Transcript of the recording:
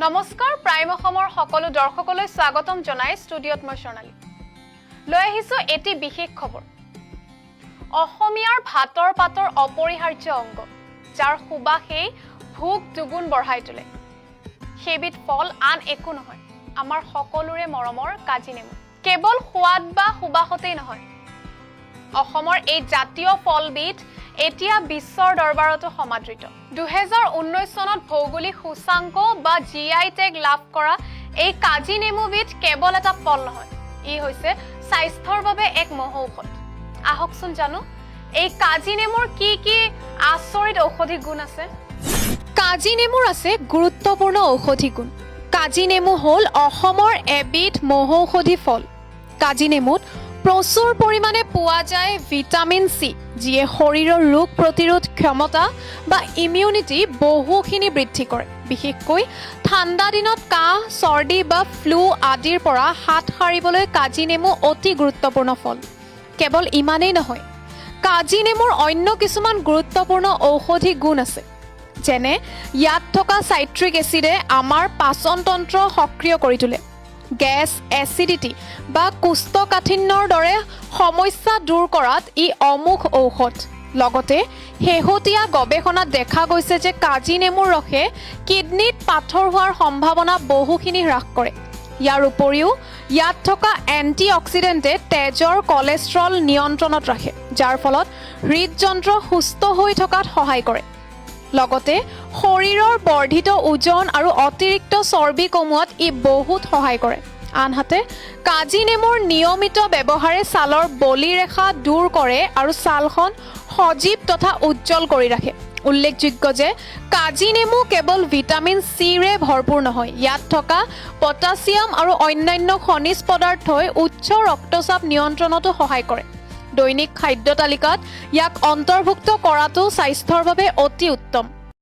নমস্কাৰ প্ৰাইম অসমৰ সকলো দৰ্শকলৈ স্বাগতম জনাই ষ্টুডিঅ'ত মই স্বৰ্ণালী লৈ আহিছো এটি বিশেষ খবৰ অসমীয়াৰ ভাতৰ পাতৰ অপৰিহাৰ্য অংগ যাৰ সুবাসেই ভোক দুগুণ বঢ়াই তোলে সেইবিধ ফল আন একো নহয় আমাৰ সকলোৰে মৰমৰ কাজি নেমু কেৱল সোৱাদ বা সুবাসতেই নহয় অসমৰ এই জাতীয় ফলবিধ এতিয়া বিশ্বৰ দৰবাৰতো সমাদৃত 2019 চনত ভৌগোলিক সূচাংক বা জিআই টেগ লাভ কৰা এই কাজি নেমুবিধ কেৱল এটা ফল নহয় ই হৈছে স্বাস্থ্যৰ বাবে এক মহৌষধ আহকচোন জানো এই কাজি নেমুৰ কি কি আচৰিত ঔষধি গুণ আছে কাজি নেমুৰ আছে গুৰুত্বপূৰ্ণ ঔষধি গুণ কাজি নেমু হ'ল অসমৰ এবিধ মহৌষধি ফল কাজি নেমুত প্ৰচুৰ পৰিমাণে পোৱা যায় ভিটামিন সি যিয়ে শৰীৰৰ ৰোগ প্ৰতিৰোধ ক্ষমতা বা ইমিউনিটি বহুখিনি বৃদ্ধি কৰে বিশেষকৈ ঠাণ্ডা দিনত কাহ চৰ্দি বা ফ্লু আদিৰ পৰা হাত সাৰিবলৈ কাজি নেমু অতি গুৰুত্বপূৰ্ণ ফল কেৱল ইমানেই নহয় কাজি নেমুৰ অন্য কিছুমান গুৰুত্বপূৰ্ণ ঔষধি গুণ আছে যেনে ইয়াত থকা সাইট্ৰিক এচিডে আমাৰ পাচন তন্ত্ৰ সক্ৰিয় কৰি তোলে গেছ এচিডিটি বা কোষ্ঠকাঠিন্যৰ দৰে সমস্যা দূৰ কৰাত ই অমোঘ ঔষধ লগতে শেহতীয়া গৱেষণাত দেখা গৈছে যে কাজি নেমুৰ ৰসে কিডনিত পাথৰ হোৱাৰ সম্ভাৱনা বহুখিনি হ্ৰাস কৰে ইয়াৰ উপৰিও ইয়াত থকা এণ্টিঅক্সিডেণ্টে তেজৰ কলেষ্ট্ৰল নিয়ন্ত্ৰণত ৰাখে যাৰ ফলত হৃদযন্ত্ৰ সুস্থ হৈ থকাত সহায় কৰে লগতে শৰীৰৰ বৰ্ধিত ওজন আৰু অতিৰিক্ত চৰ্বি কমোৱাত ই বহুত সহায় কৰে আনহাতে কাজি নেমুৰ নিয়মিত ব্যৱহাৰে ছালৰ বলিৰেখা দূৰ কৰে আৰু ছালখন সজীৱ তথা উজ্জ্বল কৰি ৰাখে উল্লেখযোগ্য যে কাজি নেমু কেৱল ভিটামিন সিৰে ভৰপূৰ নহয় ইয়াত থকা পটাছিয়াম আৰু অন্যান্য খনিজ পদাৰ্থই উচ্চ ৰক্তচাপ নিয়ন্ত্ৰণতো সহায় কৰে দৈনিক খাদ্য তালিকাত ইয়াক অন্তৰ্ভুক্ত কৰাটো স্বাস্থ্যৰ বাবে অতি উত্তম